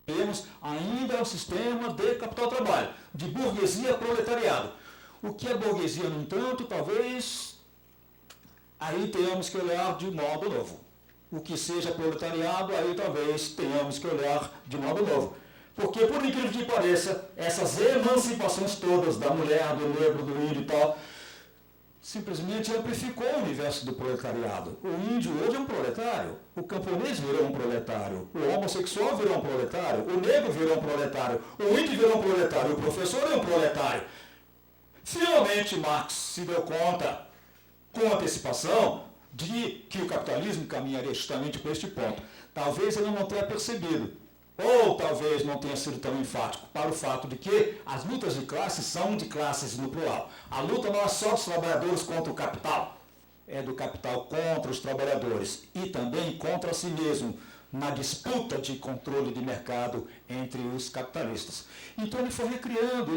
Temos ainda um sistema de capital-trabalho, de burguesia-proletariado. O que é burguesia, no entanto, talvez aí tenhamos que olhar de modo novo. O que seja proletariado, aí talvez tenhamos que olhar de modo novo. Porque, por incrível que pareça, essas emancipações todas da mulher, do negro, do índio e tal, simplesmente amplificou o universo do proletariado. O índio hoje é um proletário, o camponês virou um proletário, o homossexual virou um proletário, o negro virou um proletário, o índio virou um proletário, o professor é um proletário. Finalmente, Marx se deu conta, com antecipação, de que o capitalismo caminharia justamente por este ponto. Talvez ele não tenha percebido, ou talvez não tenha sido tão enfático, para o fato de que as lutas de classes são de classes no plural. A luta não é só dos trabalhadores contra o capital, é do capital contra os trabalhadores e também contra si mesmo, na disputa de controle de mercado entre os capitalistas. Então ele foi recriando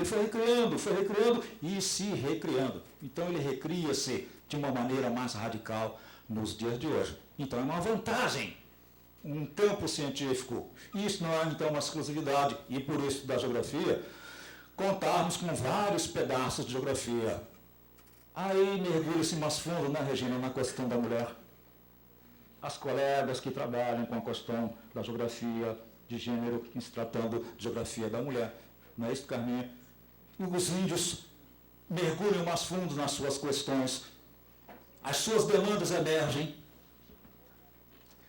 e se recriando. Então ele recria-se de uma maneira mais radical nos dias de hoje. Então é uma vantagem, um campo científico. Isso não é então uma exclusividade, e por isso da geografia, contarmos com vários pedaços de geografia. Aí mergulha-se mais fundo, né, Regina, na questão da mulher. As colegas que trabalham com a questão da geografia de gênero, se tratando de geografia da mulher. Não é isso, Carminha? E os índios mergulham mais fundo nas suas questões. As suas demandas emergem.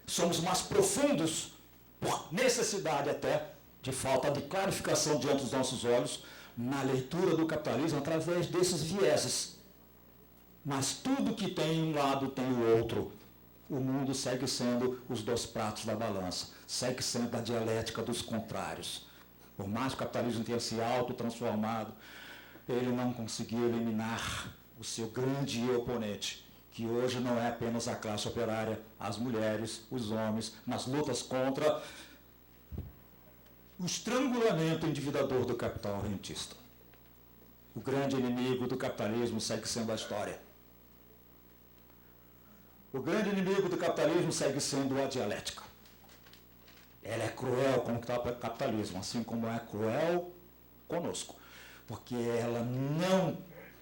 Somos mais profundos, por necessidade até, de falta de clarificação diante dos nossos olhos, na leitura do capitalismo através desses vieses. Mas tudo que tem um lado tem o outro. O mundo segue sendo os dois pratos da balança, segue sendo a dialética dos contrários. Por mais que o capitalismo tenha se autotransformado, ele não conseguiu eliminar o seu grande oponente, que hoje não é apenas a classe operária, as mulheres, os homens, nas lutas contra o estrangulamento endividador do capital rentista. O grande inimigo do capitalismo segue sendo a história. O grande inimigo do capitalismo segue sendo a dialética. Ela é cruel com o capitalismo, assim como é cruel conosco, porque ela não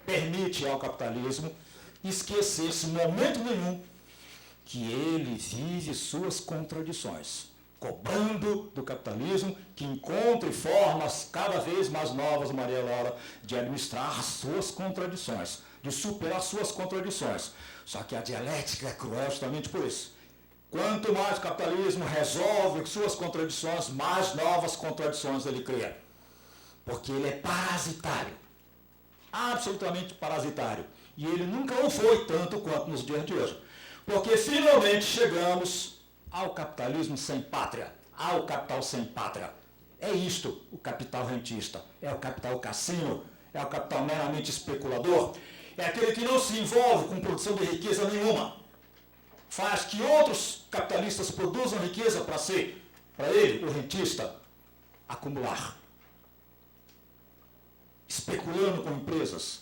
permite ao capitalismo esquecer-se em momento nenhum que ele vive suas contradições, cobrando do capitalismo que encontre formas cada vez mais novas, Maria Laura, de administrar suas contradições, de superar suas contradições. Só que a dialética é cruel justamente por isso. Quanto mais o capitalismo resolve suas contradições, mais novas contradições ele cria. Porque ele é parasitário. Absolutamente parasitário. E ele nunca o foi tanto quanto nos dias de hoje. Porque finalmente chegamos ao capitalismo sem pátria, ao capital sem pátria. É isto o capital rentista, é o capital cassino, é o capital meramente especulador, é aquele que não se envolve com produção de riqueza nenhuma. Faz que outros capitalistas produzam riqueza para si, para ele, o rentista, acumular. Especulando com empresas,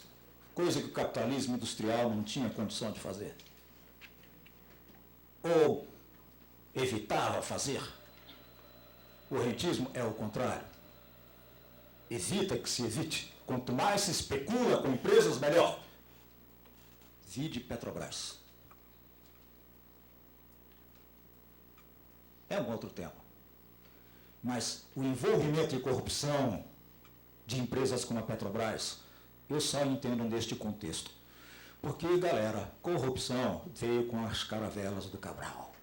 coisa que o capitalismo industrial não tinha condição de fazer. Ou evitava fazer. O rentismo é o contrário. Evita que se evite. Quanto mais se especula com empresas, melhor. Vide Petrobras. É um outro tema. Mas o envolvimento de corrupção de empresas como a Petrobras, eu só entendo neste contexto. Porque, galera, corrupção veio com as caravelas do Cabral.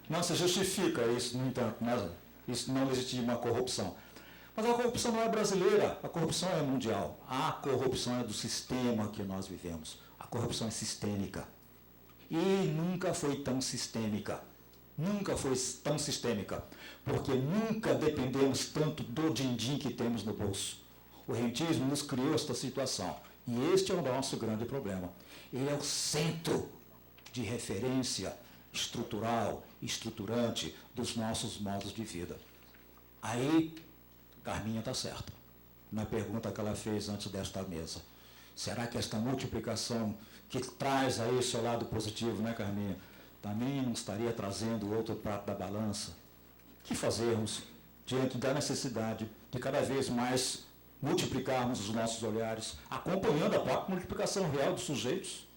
Não se justifica isso, no entanto, né? Isso não existe uma corrupção. Mas a corrupção não é brasileira, a corrupção é mundial. A corrupção é do sistema que nós vivemos. A corrupção é sistêmica. E nunca foi tão sistêmica. Nunca foi tão sistêmica. Porque nunca dependemos tanto do din-din que temos no bolso. O rentismo nos criou esta situação. E este é o nosso grande problema. Ele é o centro de referência estrutural, estruturante dos nossos modos de vida. Aí, Carminha está certa na pergunta que ela fez antes desta mesa. Será que esta multiplicação que traz aí seu lado positivo, né, Carminha, também não estaria trazendo outro prato da balança, que fazermos diante da necessidade de cada vez mais multiplicarmos os nossos olhares, acompanhando a própria multiplicação real dos sujeitos?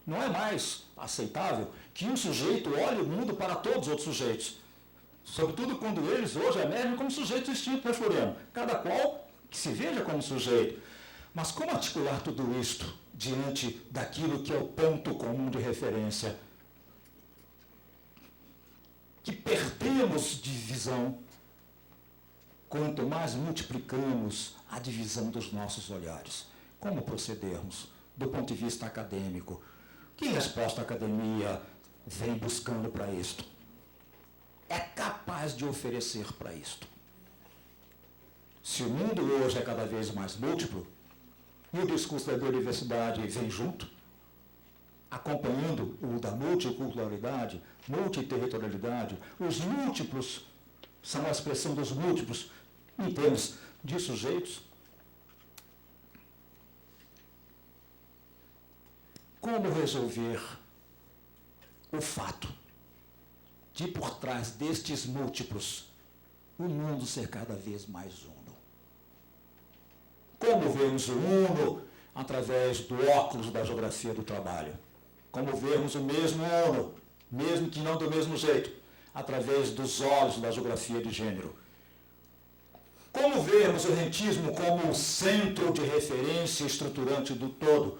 Não é mais aceitável que um sujeito olhe o mundo para todos os outros sujeitos, sobretudo quando eles hoje emergem como sujeitos distintos, né, Floriano? Cada qual que se veja como sujeito. Mas como articular tudo isto diante daquilo que é o ponto comum de referência? Que perdemos de visão quanto mais multiplicamos a divisão dos nossos olhares. Como procedermos do ponto de vista acadêmico? Que resposta a academia vem buscando para isto? É capaz de oferecer para isto? Se o mundo hoje é cada vez mais múltiplo, e o discurso da biodiversidade vem junto, acompanhando o da multiculturalidade, multiterritorialidade, os múltiplos são a expressão dos múltiplos em termos de sujeitos. Como resolver o fato de, por trás destes múltiplos, o mundo ser cada vez mais uno? Como vermos o uno através do óculos da geografia do trabalho? Como vermos o mesmo uno, mesmo que não do mesmo jeito, através dos olhos da geografia de gênero? Como vermos o rentismo como o centro de referência estruturante do todo?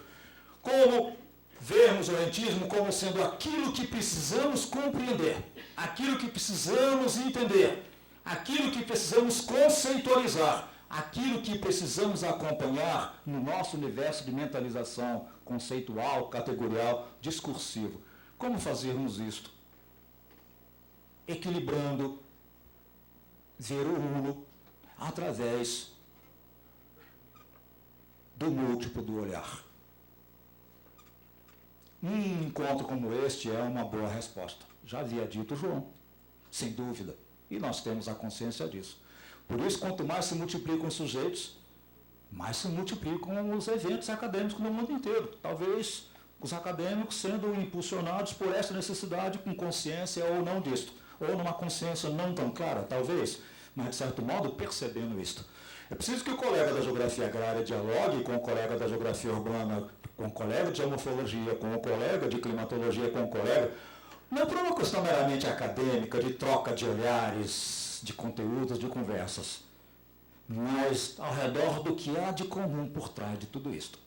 Como vermos o rentismo como sendo aquilo que precisamos compreender, aquilo que precisamos entender, aquilo que precisamos conceitualizar, aquilo que precisamos acompanhar no nosso universo de mentalização conceitual, categorial, discursivo? Como fazermos isto? Equilibrando, ver o uno através do múltiplo do olhar. Um encontro como este é uma boa resposta. Já havia dito João, sem dúvida, e nós temos a consciência disso. Por isso, quanto mais se multiplicam os sujeitos, mais se multiplicam os eventos acadêmicos no mundo inteiro. Talvez os acadêmicos sendo impulsionados por essa necessidade com consciência ou não disto, ou numa consciência não tão clara, talvez, mas de certo modo percebendo isto. É preciso que o colega da geografia agrária dialogue com o colega da geografia urbana, com o colega de geomorfologia, com o colega de climatologia, com o colega, não é por uma questão meramente acadêmica, de troca de olhares, de conteúdos, de conversas, mas ao redor do que há de comum por trás de tudo isto.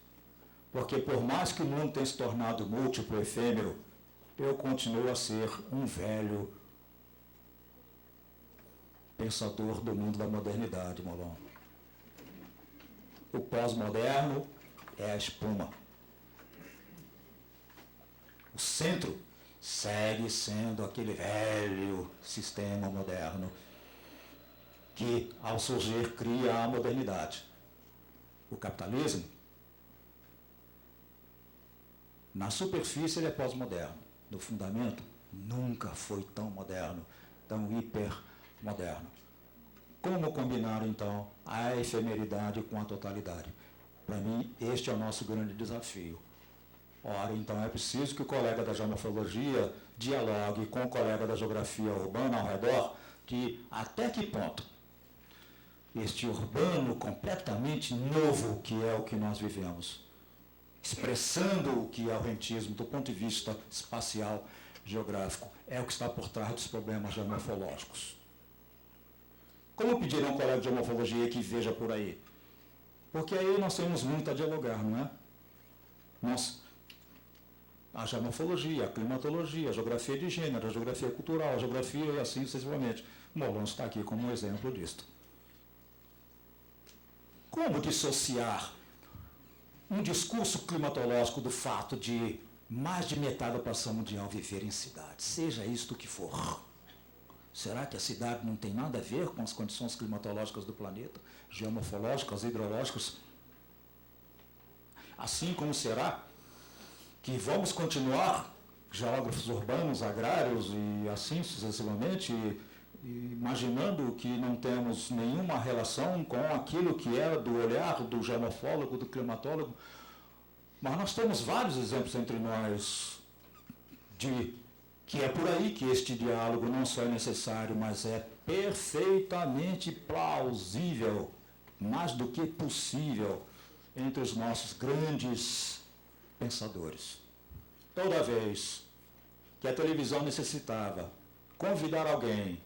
Porque por mais que o mundo tenha se tornado múltiplo, efêmero, eu continuo a ser um velho pensador do mundo da modernidade, Molon. O pós-moderno é a espuma. O centro segue sendo aquele velho sistema moderno que, ao surgir, cria a modernidade. O capitalismo, na superfície, ele é pós-moderno. No fundamento, nunca foi tão moderno, tão hipermoderno. Como combinar, então, a efemeridade com a totalidade? Para mim, este é o nosso grande desafio. Ora, então, é preciso que o colega da geomorfologia dialogue com o colega da geografia urbana ao redor de até que ponto este urbano completamente novo, que é o que nós vivemos, expressando o que é o rentismo do ponto de vista espacial, geográfico, é o que está por trás dos problemas geomorfológicos. Como pedir a um colega de geomorfologia que veja por aí? Porque aí nós temos muito a dialogar, não é? A geomorfologia, a climatologia, a geografia de gênero, a geografia cultural, a geografia e assim sucessivamente. Molon está aqui como um exemplo disto. Como dissociar um discurso climatológico do fato de mais de metade da população mundial viver em cidades, seja isto o que for? Será que a cidade não tem nada a ver com as condições climatológicas do planeta, geomorfológicas, hidrológicas? Assim como será que vamos continuar, geógrafos urbanos, agrários e assim sucessivamente, imaginando que não temos nenhuma relação com aquilo que é do olhar do geomorfólogo, do climatólogo, mas nós temos vários exemplos entre nós de que é por aí que este diálogo não só é necessário, mas é perfeitamente plausível, mais do que possível, entre os nossos grandes pensadores. Toda vez que a televisão necessitava convidar alguém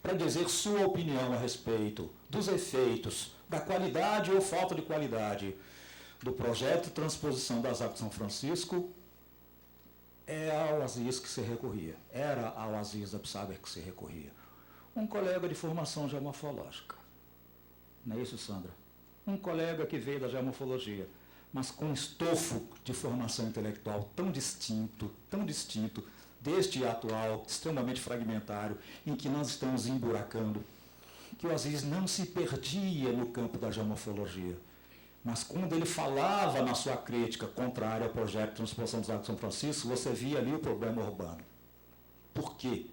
para dizer sua opinião a respeito dos efeitos, da qualidade ou falta de qualidade do projeto de transposição das Águas de São Francisco, ao Aziz que se recorria. Era ao Aziz Absaber que se recorria. Um colega de formação geomorfológica. Não é isso, Sandra? Um colega que veio da geomorfologia, mas com um estofo de formação intelectual tão distinto deste atual, extremamente fragmentário, em que nós estamos emburacando, que o Aziz não se perdia no campo da geomorfologia, mas quando ele falava na sua crítica contrária ao projeto de transposição dos Águas de São Francisco, você via ali o problema urbano. Por quê?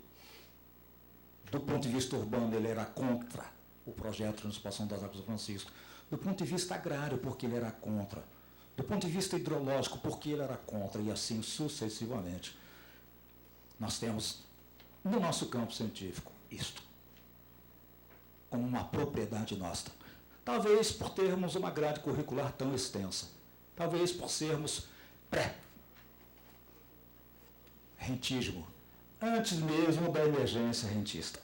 Do ponto de vista urbano, ele era contra o projeto de transposição das Águas de São Francisco. Do ponto de vista agrário, porque ele era contra. Do ponto de vista hidrológico, porque ele era contra, e assim sucessivamente. Nós temos, no nosso campo científico, isto como uma propriedade nossa. Talvez por termos uma grade curricular tão extensa. Talvez por sermos pré-rentismo, antes mesmo da emergência rentista.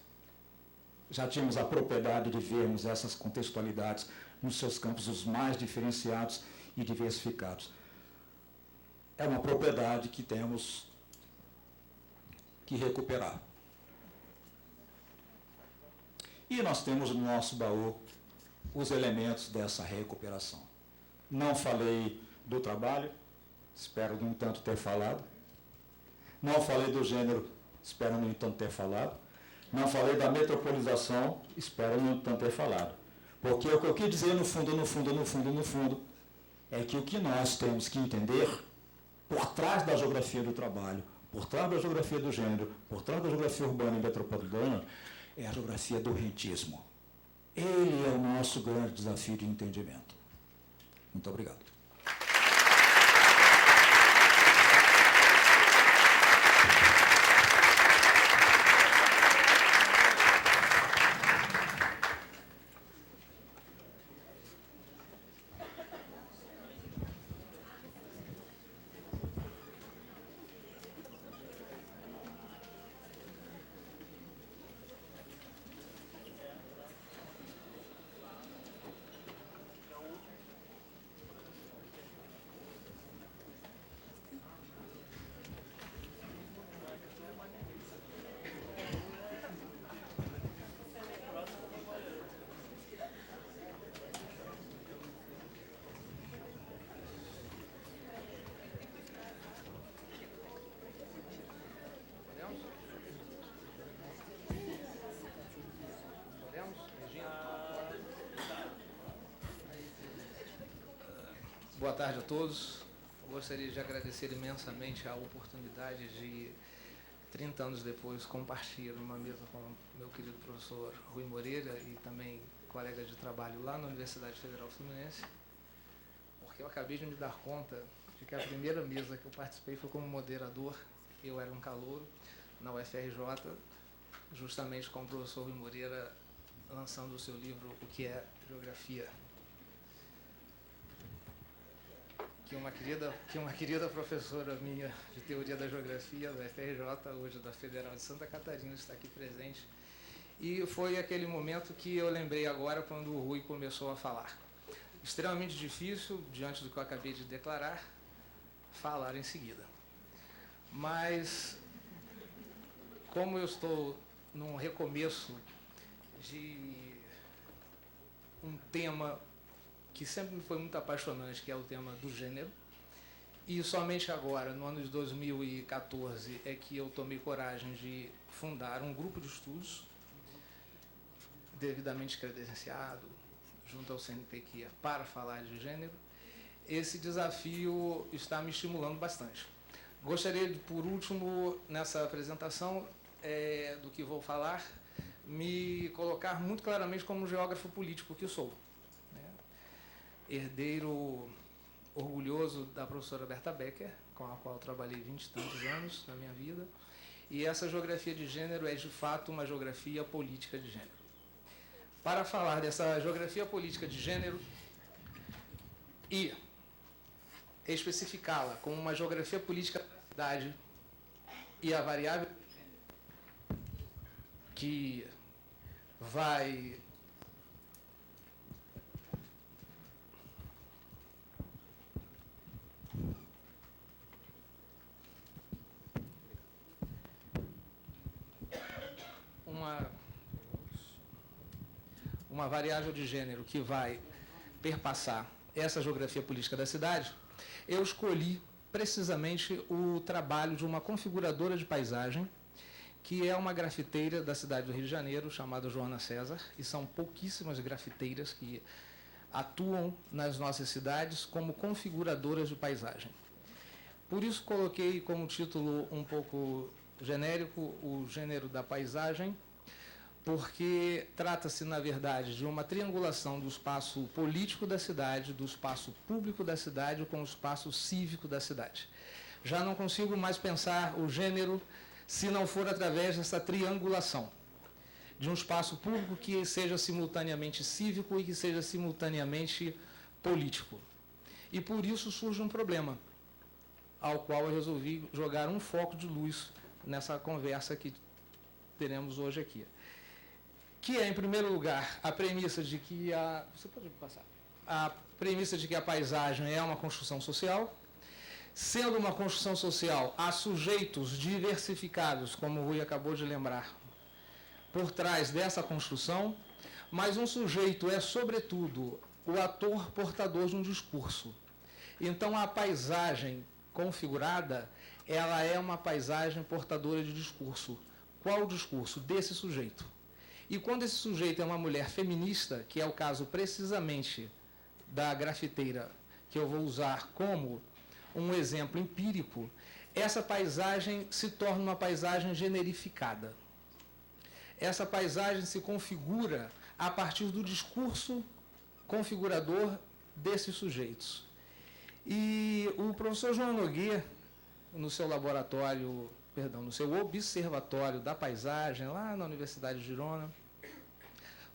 Já tínhamos a propriedade de vermos essas contextualidades nos seus campos os mais diferenciados e diversificados. É uma propriedade que temos que recuperar. E nós temos no nosso baú os elementos dessa recuperação. Não falei do trabalho, espero, no entanto, ter falado. Não falei do gênero, espero, no entanto, ter falado. Não falei da metropolização, espero, no entanto, ter falado. Porque o que eu quis dizer, no fundo, é que o que nós temos que entender, por trás da geografia do trabalho, por trás da geografia do gênero, por trás da geografia urbana e metropolitana, é a geografia do rentismo. Ele é o nosso grande desafio de entendimento. Muito obrigado. Boa tarde a todos. Gostaria de agradecer imensamente a oportunidade de, 30 anos depois, compartilhar uma mesa com meu querido professor Rui Moreira e também colega de trabalho lá na Universidade Federal Fluminense, porque eu acabei de me dar conta de que a primeira mesa que eu participei foi como moderador. Eu era um calouro na UFRJ, justamente com o professor Rui Moreira lançando o seu livro O que é Geografia. Que uma querida professora minha de Teoria da Geografia da UFRJ, hoje da Federal de Santa Catarina, está aqui presente. E foi aquele momento que eu lembrei agora quando o Rui começou a falar. Extremamente difícil, diante do que eu acabei de declarar, falar em seguida. Mas, como eu estou num recomeço de um tema que sempre me foi muito apaixonante, que é o tema do gênero, e somente agora, no ano de 2014, é que eu tomei coragem de fundar um grupo de estudos devidamente credenciado, junto ao CNPq, para falar de gênero. Esse desafio está me estimulando bastante. Gostaria de, por último, nessa apresentação do que vou falar, me colocar muito claramente como geógrafo político que sou. Herdeiro orgulhoso da professora Berta Becker, com a qual trabalhei 20 e tantos anos da minha vida, E essa geografia de gênero é, de fato, uma geografia política de gênero. Para falar dessa geografia política de gênero e especificá-la como uma geografia política da cidade e a variável que vai uma variável de gênero que vai perpassar essa geografia política da cidade, eu escolhi precisamente o trabalho de uma configuradora de paisagem, que é uma grafiteira da cidade do Rio de Janeiro, chamada Joana César, e são pouquíssimas grafiteiras que atuam nas nossas cidades como configuradoras de paisagem. Por isso coloquei como título um pouco genérico o gênero da paisagem, porque trata-se, na verdade, de uma triangulação do espaço político da cidade, do espaço público da cidade com o espaço cívico da cidade. Já não consigo mais pensar o gênero se não for através dessa triangulação de um espaço público que seja simultaneamente cívico e que seja simultaneamente político. E por isso surge um problema, ao qual eu resolvi jogar um foco de luz nessa conversa que teremos hoje aqui. Que é, em primeiro lugar, a premissa de que a premissa de que a paisagem é uma construção social. Sendo uma construção social, há sujeitos diversificados, como o Rui acabou de lembrar, por trás dessa construção, mas um sujeito é, sobretudo, o ator portador de um discurso. Então, a paisagem configurada, ela é uma paisagem portadora de discurso. Qual o discurso? Desse sujeito. E quando esse sujeito é uma mulher feminista, que é o caso precisamente da grafiteira, que eu vou usar como um exemplo empírico, essa paisagem se torna uma paisagem generificada. Essa paisagem se configura a partir do discurso configurador desses sujeitos. E o professor João Nogueira, no seu observatório da paisagem, lá na Universidade de Girona,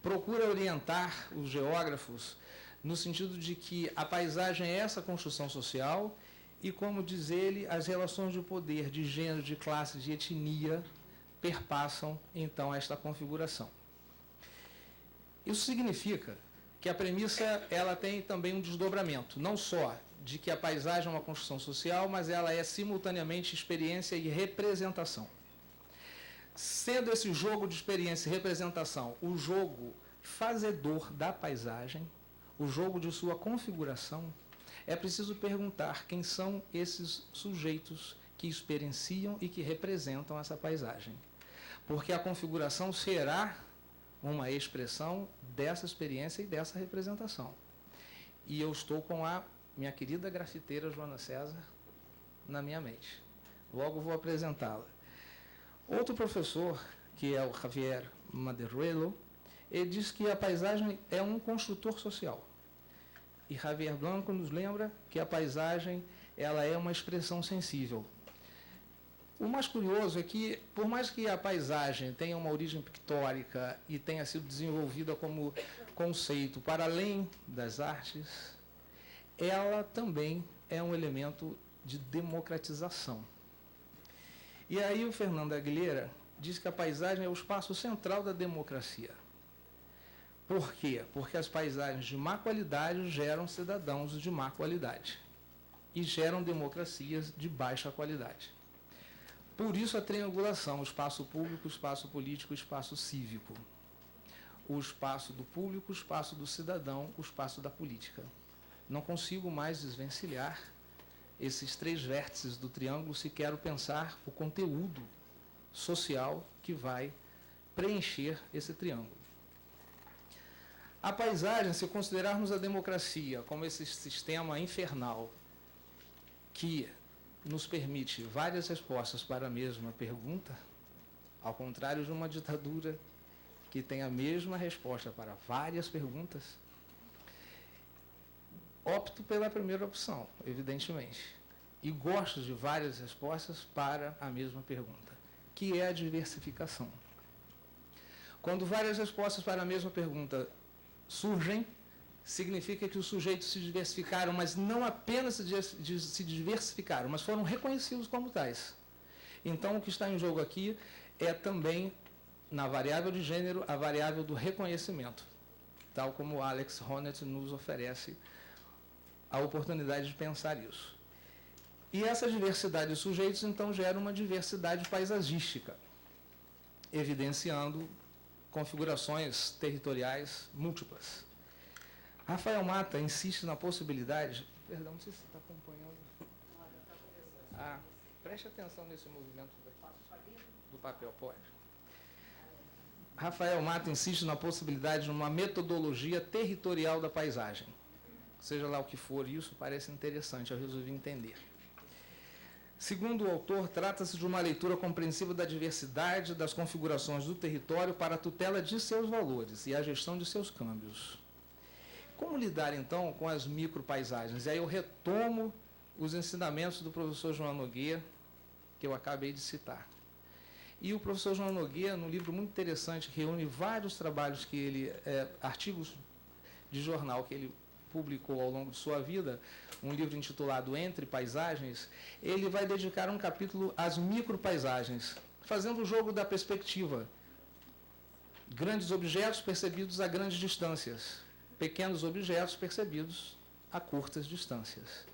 procura orientar os geógrafos no sentido de que a paisagem é essa construção social e, como diz ele, as relações de poder, de gênero, de classe, de etnia perpassam, então, esta configuração. Isso significa que a premissa ela tem também um desdobramento, não só de que a paisagem é uma construção social, mas ela é simultaneamente experiência e representação. Sendo esse jogo de experiência e representação o jogo fazedor da paisagem, o jogo de sua configuração, é preciso perguntar quem são esses sujeitos que experienciam e que representam essa paisagem. Porque a configuração será uma expressão dessa experiência e dessa representação. E eu estou com a minha querida grafiteira Joana César na minha mente. Logo vou apresentá-la. Outro professor, que é o Javier Maderuelo, ele diz que a paisagem é um construtor social. E Javier Blanco nos lembra que a paisagem ela é uma expressão sensível. O mais curioso é que, por mais que a paisagem tenha uma origem pictórica e tenha sido desenvolvida como conceito para além das artes, ela também é um elemento de democratização. E aí o Fernando Aguilera diz que a paisagem é o espaço central da democracia. Por quê? Porque as paisagens de má qualidade geram cidadãos de má qualidade e geram democracias de baixa qualidade. Por isso a triangulação, o espaço público, o espaço político, o espaço cívico. O espaço do público, o espaço do cidadão, o espaço da política. Não consigo mais desvencilhar esses três vértices do triângulo se quero pensar o conteúdo social que vai preencher esse triângulo. A paisagem, se considerarmos a democracia como esse sistema infernal que nos permite várias respostas para a mesma pergunta, ao contrário de uma ditadura que tem a mesma resposta para várias perguntas, opto pela primeira opção, evidentemente, e gosto de várias respostas para a mesma pergunta. que é a diversificação. Quando várias respostas para a mesma pergunta surgem, significa que os sujeitos se diversificaram, mas não apenas se diversificaram, mas foram reconhecidos como tais. Então, o que está em jogo aqui é também, na variável de gênero, a variável do reconhecimento, tal como Alex Honneth nos oferece a oportunidade de pensar isso. E essa diversidade de sujeitos, então, gera uma diversidade paisagística, evidenciando configurações territoriais múltiplas. Rafael Mata insiste na possibilidade... Perdão, não sei se você está acompanhando. Preste atenção nesse movimento do papel, pode. Rafael Mata insiste na possibilidade de uma metodologia territorial da paisagem. Seja lá o que for, isso parece interessante, eu resolvi entender. Segundo o autor, trata-se de uma leitura compreensiva da diversidade das configurações do território para a tutela de seus valores e a gestão de seus câmbios. Como lidar, então, com as micropaisagens? E aí eu retomo os ensinamentos do professor João Nogueira, que eu acabei de citar. E o professor João Nogueira, num livro muito interessante, que reúne vários trabalhos que ele, artigos de jornal que ele publicou ao longo de sua vida, um livro intitulado Entre Paisagens, ele vai dedicar um capítulo às micropaisagens, fazendo o jogo da perspectiva. Grandes objetos percebidos a grandes distâncias, pequenos objetos percebidos a curtas distâncias.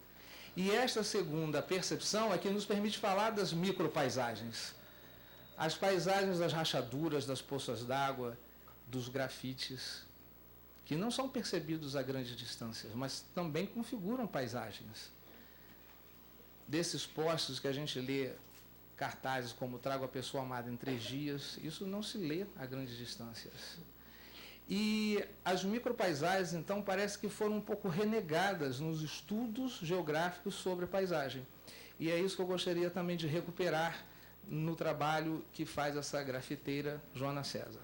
E esta segunda percepção é que nos permite falar das micropaisagens. As paisagens das rachaduras, das poças d'água, dos grafites, que não são percebidos a grandes distâncias, mas também configuram paisagens. Desses postes que a gente lê cartazes como Trago a Pessoa Amada em 3 dias, isso não se lê a grandes distâncias. E as micropaisagens, então, parece que foram um pouco renegadas nos estudos geográficos sobre a paisagem. E é isso que eu gostaria também de recuperar no trabalho que faz essa grafiteira Joana César.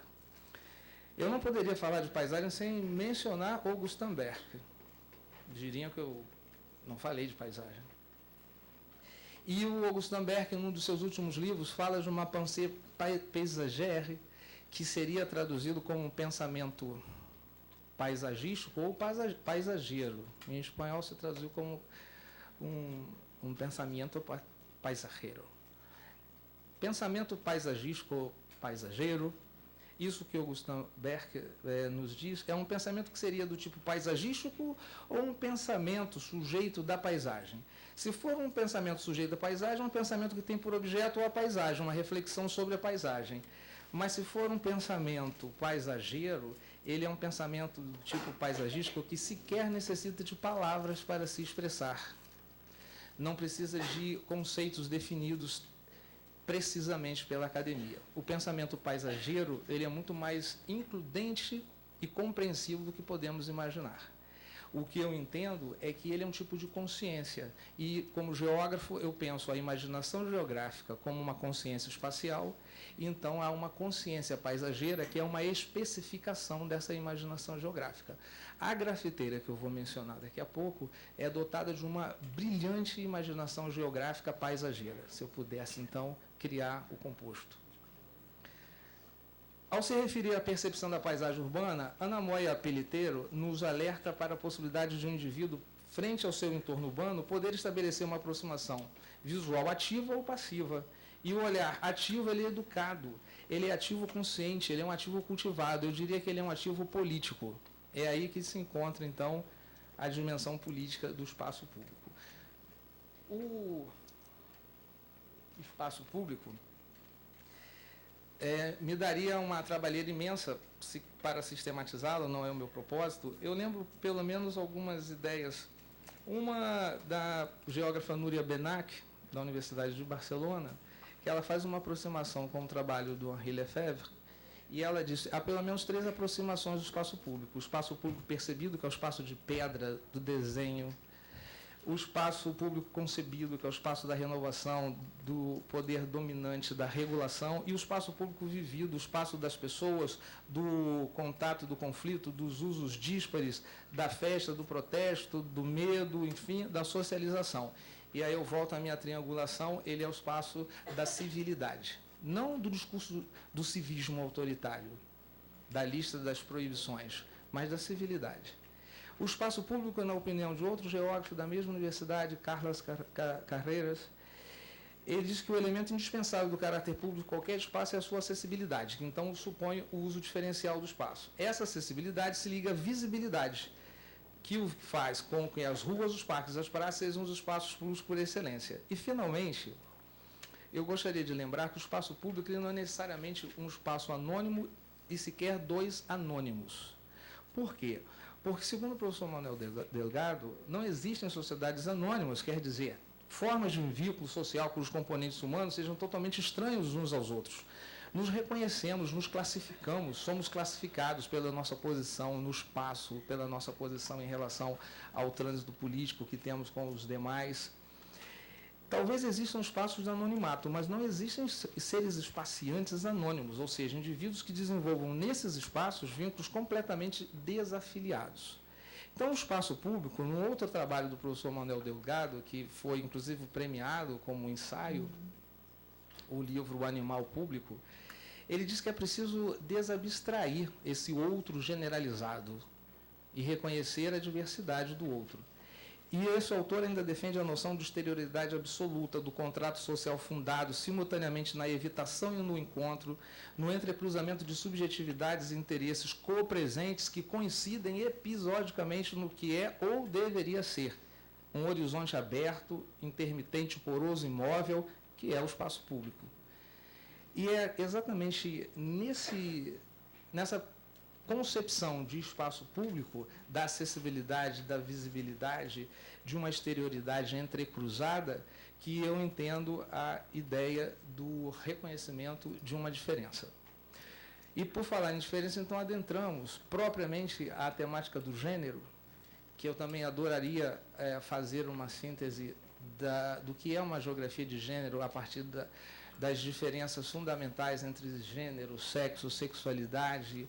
Eu não poderia falar de paisagem sem mencionar August Thunberg. Diriam que eu não falei de paisagem. E o August Thunberg, num dos seus últimos livros, fala de uma pensée paysagère, que seria traduzido como um pensamento paisagístico ou paisageiro. Em espanhol se traduziu como um pensamento paisajero. Pensamento paisagístico ou paisageiro, isso que August Thunberg nos diz, é um pensamento que seria do tipo paisagístico ou um pensamento sujeito da paisagem. Se for um pensamento sujeito da paisagem, é um pensamento que tem por objeto a paisagem, uma reflexão sobre a paisagem. Mas se for um pensamento paisageiro, ele é um pensamento do tipo paisagístico que sequer necessita de palavras para se expressar. Não precisa de conceitos definidos precisamente pela academia. O pensamento paisageiro, ele é muito mais includente e compreensivo do que podemos imaginar. O que eu entendo é que ele é um tipo de consciência. E, como geógrafo, eu penso a imaginação geográfica como uma consciência espacial, e então há uma consciência paisageira que é uma especificação dessa imaginação geográfica. A grafiteira, que eu vou mencionar daqui a pouco, é dotada de uma brilhante imaginação geográfica paisageira. Se eu pudesse, então, criar o composto. Ao se referir à percepção da paisagem urbana, Ana Moya Pelliteiro nos alerta para a possibilidade de um indivíduo, frente ao seu entorno urbano, poder estabelecer uma aproximação visual ativa ou passiva. E o olhar ativo, ele é educado, ele é ativo consciente, ele é um ativo cultivado, eu diria que ele é um ativo político. É aí que se encontra, então, a dimensão política do espaço público. O espaço público me daria uma trabalheira imensa para sistematizá-lo, não é o meu propósito. Eu lembro pelo menos algumas ideias. Uma da geógrafa Núria Benac, da Universidade de Barcelona, que ela faz uma aproximação com o trabalho do Henri Lefebvre, e ela diz, há pelo menos 3 aproximações do espaço público. O espaço público percebido, que é o espaço de pedra, do desenho, o espaço público concebido, que é o espaço da renovação, do poder dominante, da regulação, e o espaço público vivido, o espaço das pessoas, do contato, do conflito, dos usos díspares, da festa, do protesto, do medo, enfim, da socialização. E aí eu volto à minha triangulação, ele é o espaço da civilidade. não do discurso do civismo autoritário, da lista das proibições, mas da civilidade. O espaço público, na opinião de outro geógrafo da mesma universidade, Carlos Carreiras, ele diz que o elemento indispensável do caráter público de qualquer espaço é a sua acessibilidade, que então supõe o uso diferencial do espaço. Essa acessibilidade se liga à visibilidade, que o faz com que as ruas, os parques e as praças sejam os espaços públicos por excelência. E, finalmente, eu gostaria de lembrar que o espaço público não é necessariamente um espaço anônimo e sequer dois anônimos. Por quê? Porque, segundo o professor Manuel Delgado, não existem sociedades anônimas, quer dizer, formas de um vínculo social cujos componentes humanos sejam totalmente estranhos uns aos outros. Nos reconhecemos, nos classificamos, somos classificados pela nossa posição no espaço, pela nossa posição em relação ao trânsito político que temos com os demais. Talvez existam espaços de anonimato, mas não existem seres espaciantes anônimos, ou seja, indivíduos que desenvolvam nesses espaços vínculos completamente desafiliados. Então, o espaço público, num outro trabalho do professor Manuel Delgado, que foi inclusive premiado como ensaio, o livro O Animal Público, ele diz que é preciso desabstrair esse outro generalizado e reconhecer a diversidade do outro. E esse autor ainda defende a noção de exterioridade absoluta, do contrato social fundado simultaneamente na evitação e no encontro, no entrecruzamento de subjetividades e interesses copresentes que coincidem episodicamente no que é ou deveria ser um horizonte aberto, intermitente, poroso, imóvel, que é o espaço público. E é exatamente nessa concepção de espaço público, da acessibilidade, da visibilidade, de uma exterioridade entrecruzada, que eu entendo a ideia do reconhecimento de uma diferença. E, por falar em diferença, então, adentramos propriamente a temática do gênero, que eu também adoraria fazer uma síntese do que é uma geografia de gênero a partir das diferenças fundamentais entre gênero, sexo, sexualidade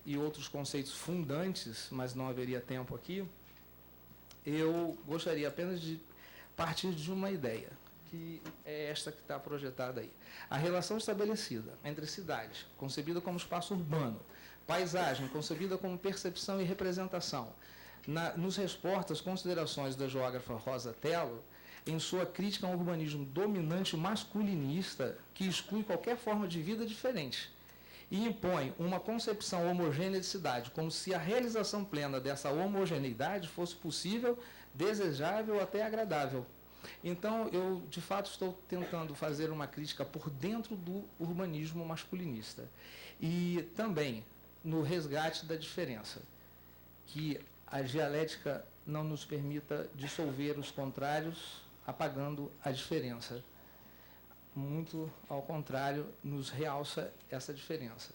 e outros conceitos fundantes, mas não haveria tempo aqui. Eu gostaria apenas de partir de uma ideia, que é esta que está projetada aí. A relação estabelecida entre cidade, concebida como espaço urbano, paisagem, concebida como percepção e representação, nos reporta as considerações da geógrafa Rosa Tello, em sua crítica a um urbanismo dominante masculinista que exclui qualquer forma de vida diferente e impõe uma concepção homogênea de cidade, como se a realização plena dessa homogeneidade fosse possível, desejável, até agradável. Então, eu, de fato, estou tentando fazer uma crítica por dentro do urbanismo masculinista e também no resgate da diferença, que a dialética não nos permita dissolver os contrários, apagando a diferença. Muito ao contrário, nos realça essa diferença.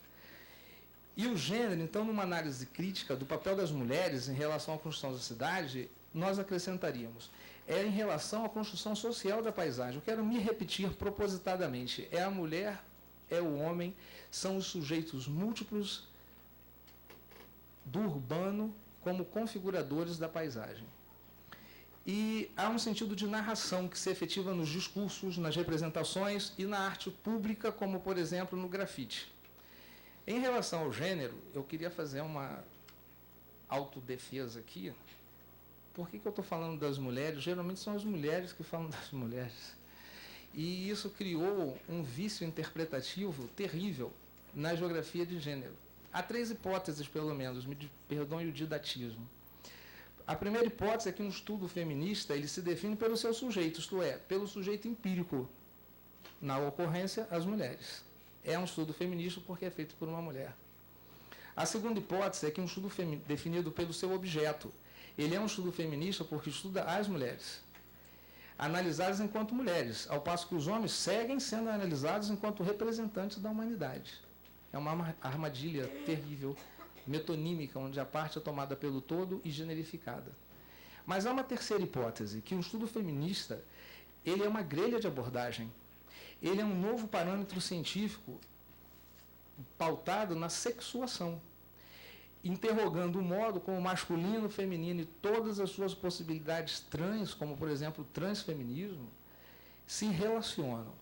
E o gênero, então, numa análise crítica do papel das mulheres em relação à construção da cidade, nós acrescentaríamos, em relação à construção social da paisagem. Eu quero me repetir propositadamente, é a mulher, é o homem, são os sujeitos múltiplos do urbano como configuradores da paisagem. E há um sentido de narração que se efetiva nos discursos, nas representações e na arte pública, como, por exemplo, no grafite. Em relação ao gênero, eu queria fazer uma autodefesa aqui. Por que eu estou falando das mulheres? Geralmente são as mulheres que falam das mulheres. E isso criou um vício interpretativo terrível na geografia de gênero. Há 3 hipóteses, pelo menos, me perdoem o didatismo. A primeira hipótese é que um estudo feminista ele se define pelo seu sujeito, isto é, pelo sujeito empírico, na ocorrência, as mulheres. É um estudo feminista porque é feito por uma mulher. A segunda hipótese é que um estudo definido pelo seu objeto. Ele é um estudo feminista porque estuda as mulheres, analisadas enquanto mulheres, ao passo que os homens seguem sendo analisados enquanto representantes da humanidade. É uma armadilha terrível, metonímica, onde a parte é tomada pelo todo e generificada. Mas há uma terceira hipótese, que o estudo feminista ele é uma grelha de abordagem. Ele é um novo parâmetro científico pautado na sexuação, interrogando o modo como o masculino, o feminino e todas as suas possibilidades trans, como, por exemplo, o transfeminismo, se relacionam.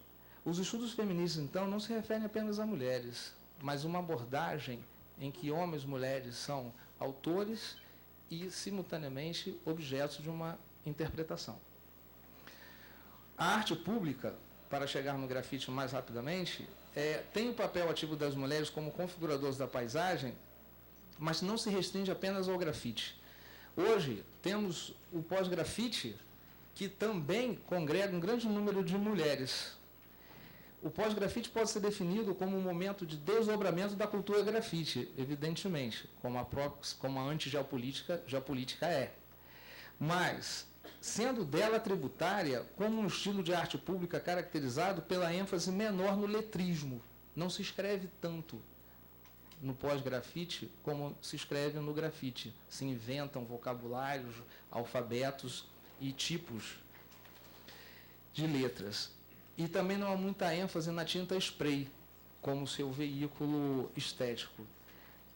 Os estudos feministas, então, não se referem apenas a mulheres, mas uma abordagem em que homens e mulheres são autores e, simultaneamente, objetos de uma interpretação. A arte pública, para chegar no grafite mais rapidamente, tem o papel ativo das mulheres como configuradoras da paisagem, mas não se restringe apenas ao grafite. Hoje, temos o pós-grafite, que também congrega um grande número de mulheres. O pós-grafite pode ser definido como um momento de desdobramento da cultura grafite, evidentemente, como a anti-geopolítica é. Mas, sendo dela tributária, como um estilo de arte pública caracterizado pela ênfase menor no letrismo. Não se escreve tanto no pós-grafite como se escreve no grafite. Se inventam vocabulários, alfabetos e tipos de letras. E também não há muita ênfase na tinta spray, como seu veículo estético,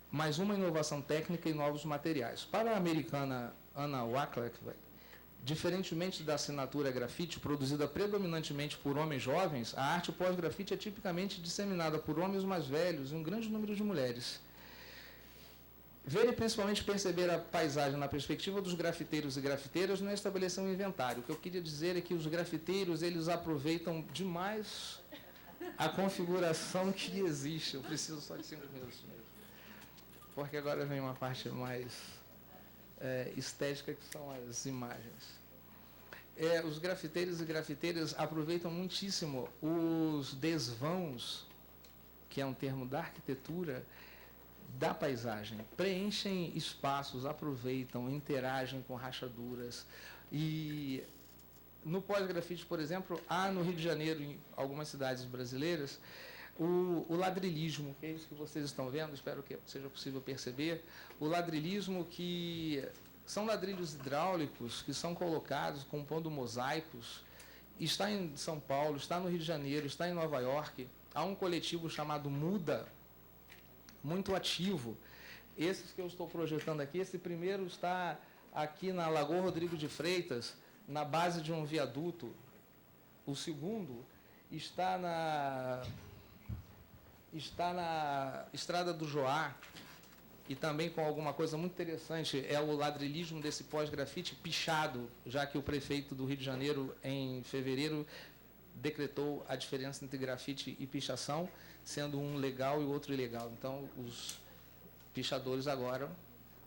mas uma inovação técnica e novos materiais. Para a americana Anna Wackler, diferentemente da assinatura grafite, produzida predominantemente por homens jovens, a arte pós-grafite é tipicamente disseminada por homens mais velhos e um grande número de mulheres. Ver e principalmente perceber a paisagem na perspectiva dos grafiteiros e grafiteiras não é estabelecer um inventário. O que eu queria dizer é que os grafiteiros, eles aproveitam demais a configuração que existe. Eu preciso só de 5 minutos mesmo. Porque agora vem uma parte mais estética, que são as imagens. Os grafiteiros e grafiteiras aproveitam muitíssimo os desvãos, que é um termo da arquitetura, da paisagem, preenchem espaços, aproveitam, interagem com rachaduras. E no pós-grafite, por exemplo, há no Rio de Janeiro, em algumas cidades brasileiras, o ladrilhismo, que é isso que vocês estão vendo, espero que seja possível perceber, o ladrilhismo, que são ladrilhos hidráulicos que são colocados compondo mosaicos, está em São Paulo, está no Rio de Janeiro, está em Nova York. Há um coletivo chamado Muda, muito ativo. Esses que eu estou projetando aqui, esse primeiro está aqui na Lagoa Rodrigo de Freitas, na base de um viaduto. O segundo está na Estrada do Joá, e também com alguma coisa muito interessante, é o ladrilhismo desse pós-grafite pichado, já que o prefeito do Rio de Janeiro, em fevereiro, decretou a diferença entre grafite e pichação, sendo um legal e o outro ilegal. Então, os pichadores agora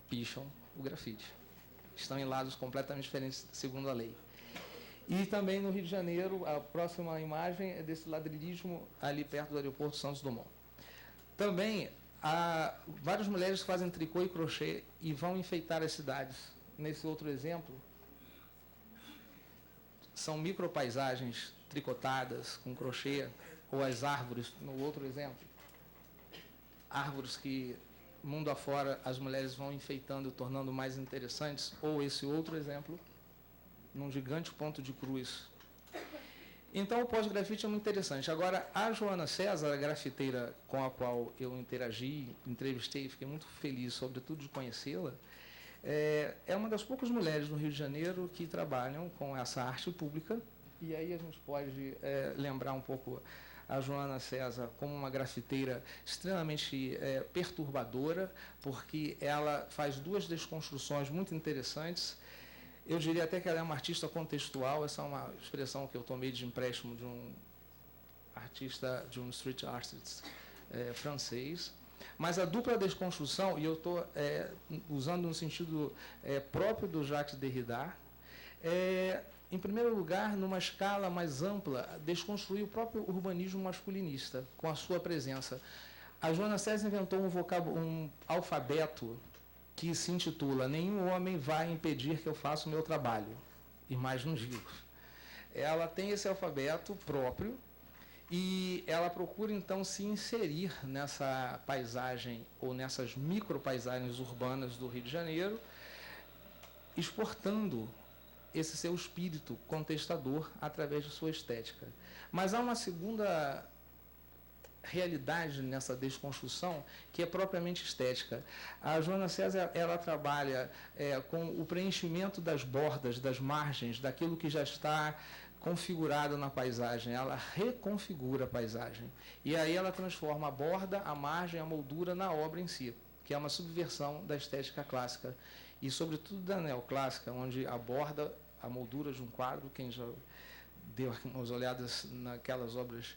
picham o grafite. Estão em lados completamente diferentes, segundo a lei. E também no Rio de Janeiro, a próxima imagem é desse ladrilhismo ali perto do aeroporto Santos Dumont. Também há várias mulheres que fazem tricô e crochê e vão enfeitar as cidades. Nesse outro exemplo, são micropaisagens tricotadas com crochê, ou as árvores, no outro exemplo. Árvores que, mundo afora, as mulheres vão enfeitando, tornando mais interessantes, ou esse outro exemplo, num gigante ponto de cruz. Então, o pós-grafite é muito interessante. Agora, a Joana César, a grafiteira com a qual eu interagi, entrevistei e fiquei muito feliz, sobretudo, de conhecê-la, é uma das poucas mulheres no Rio de Janeiro que trabalham com essa arte pública, e aí a gente pode lembrar um pouco a Joana César como uma grafiteira extremamente perturbadora, porque ela faz duas desconstruções muito interessantes. Eu diria até que ela é uma artista contextual, essa é uma expressão que eu tomei de empréstimo de um artista, de um street artist francês. Mas a dupla desconstrução, e eu estou usando no sentido próprio do Jacques Derrida, em primeiro lugar, numa escala mais ampla, desconstruir o próprio urbanismo masculinista, com a sua presença. A Joana César inventou um alfabeto que se intitula "Nenhum homem vai impedir que eu faça o meu trabalho", e mais não digo. Ela tem esse alfabeto próprio e ela procura, então, se inserir nessa paisagem, ou nessas micropaisagens urbanas do Rio de Janeiro, exportando esse seu espírito contestador através de sua estética. Mas há uma segunda realidade nessa desconstrução, que é propriamente estética. A Joana César, ela trabalha com o preenchimento das bordas, das margens, daquilo que já está configurada na paisagem, ela reconfigura a paisagem. E aí ela transforma a borda, a margem, a moldura na obra em si, que é uma subversão da estética clássica. E, sobretudo, da neoclássica, onde a borda, a moldura de um quadro, quem já deu umas olhadas naquelas obras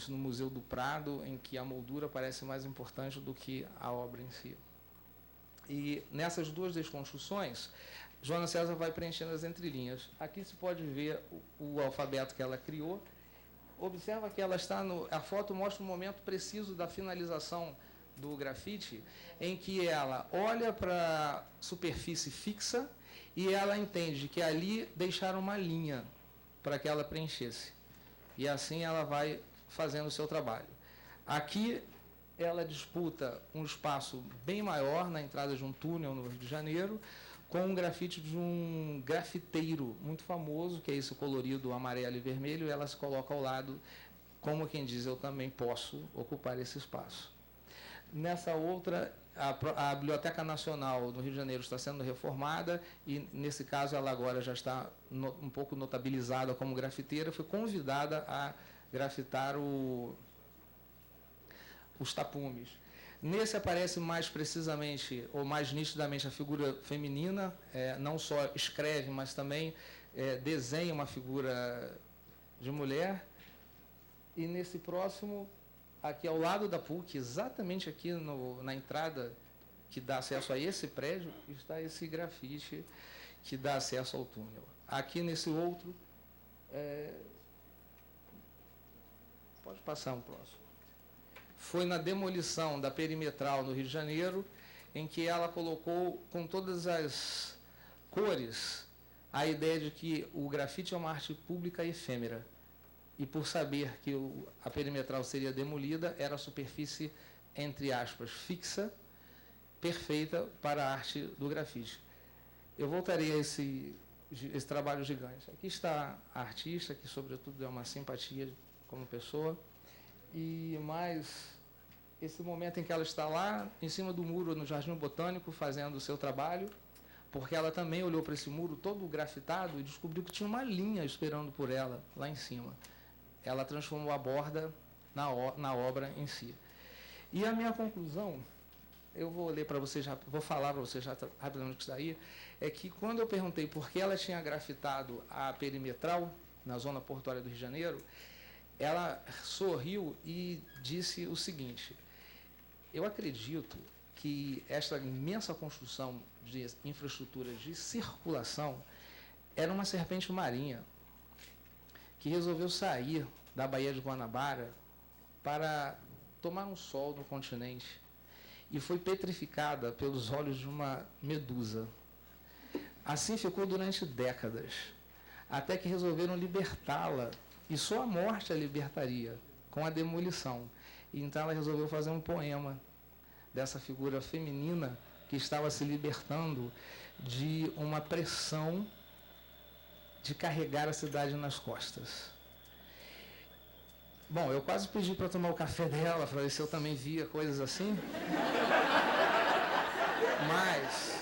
no Museu do Prado, em que a moldura parece mais importante do que a obra em si. E nessas duas desconstruções, Joana César vai preenchendo as entrelinhas. Aqui se pode ver o alfabeto que ela criou. Observa que ela está a foto mostra um momento preciso da finalização do grafite, em que ela olha para a superfície fixa e ela entende que ali deixaram uma linha para que ela preenchesse. E assim ela vai fazendo o seu trabalho. Aqui ela disputa um espaço bem maior na entrada de um túnel no Rio de Janeiro, com um grafite de um grafiteiro muito famoso, que é esse colorido amarelo e vermelho, e ela se coloca ao lado, como quem diz, eu também posso ocupar esse espaço. Nessa outra, a Biblioteca Nacional do Rio de Janeiro está sendo reformada, e nesse caso ela agora já está um pouco notabilizada como grafiteira, foi convidada a grafitar os tapumes. Nesse aparece mais precisamente, ou mais nitidamente, a figura feminina, não só escreve, mas também desenha uma figura de mulher. E nesse próximo, aqui ao lado da PUC, exatamente aqui na entrada que dá acesso a esse prédio, está esse grafite que dá acesso ao túnel. Aqui nesse outro, pode passar um próximo. Foi na demolição da Perimetral no Rio de Janeiro, em que ela colocou com todas as cores a ideia de que o grafite é uma arte pública efêmera. E por saber que a Perimetral seria demolida, era a superfície, entre aspas, fixa, perfeita para a arte do grafite. Eu voltarei a esse trabalho gigante. Aqui está a artista, que sobretudo é uma simpatia como pessoa, e mais esse momento em que ela está lá, em cima do muro, no Jardim Botânico, fazendo o seu trabalho, porque ela também olhou para esse muro todo grafitado e descobriu que tinha uma linha esperando por ela, lá em cima. Ela transformou a borda na obra em si. E a minha conclusão, eu vou ler para vocês, vou falar para vocês já rapidamente isso daí, é que quando eu perguntei por que ela tinha grafitado a Perimetral, na zona portuária do Rio de Janeiro, ela sorriu e disse o seguinte: eu acredito que esta imensa construção de infraestruturas de circulação era uma serpente marinha que resolveu sair da Baía de Guanabara para tomar um sol no continente e foi petrificada pelos olhos de uma medusa. Assim ficou durante décadas, até que resolveram libertá-la, e só a morte a libertaria, com a demolição. E então ela resolveu fazer um poema dessa figura feminina que estava se libertando de uma pressão de carregar a cidade nas costas. Bom, eu quase pedi para tomar o café dela, para ver se eu também via coisas assim. Mas